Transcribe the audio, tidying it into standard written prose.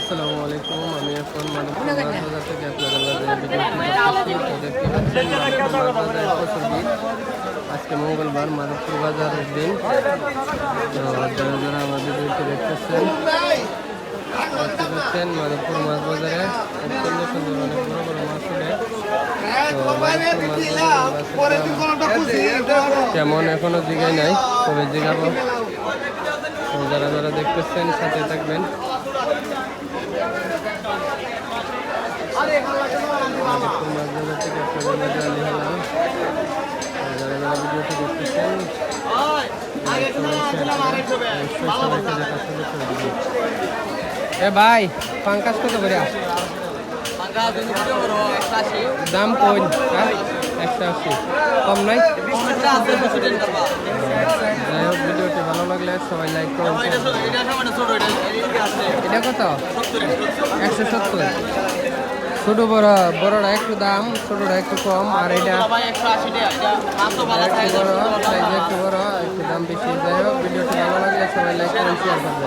আসসালামু আলাইকুম। আমি এখন মাধবপুর বাজার থেকে আপনাদের মাঝে দেখতে পাচ্ছেন মাধবপুর বাজারে প্রচুর ভিড়। আজকে মঙ্গলবার, মাধবপুর বাজারের দিন। তো যারা যারা আমার ভিডিওটি দেখতেছেন মাধবপুর মাছ বাজারে খুব সুন্দর সুন্দর অনেক বড় বড় মাছ উঠে। তো মাধবপুর মাছ বাজারে তেমন এখনো জিগাই নাই, তবে জিগাবো। তো যারা যারা দেখতেছেন সাথে থাকবেন। মাধবপুর মাছ বাজার থেকে আপনাদের মাঝে আলি হলাম। যারা যারা ভিডিওটি দেখতেছেন সবাইকে দেখার সুযোগ করে দিবেন। এ ভাই, পাঙ্কাশ কত করে? দাম কই? 180। কম নাই? যাই হোক, ভিডিওটি ভালো লাগলে সবাই লাইক করুন। এটা কত? 170। ছোট বড়, বড়টা একটু দাম, ছোটটা একটু কম, আর এটা একটু বড়, একটু দাম বেশি। যাই হোক, ভিডিওটি ভালো লাগলে সবাই লাইক করুন, শেয়ার করবেন।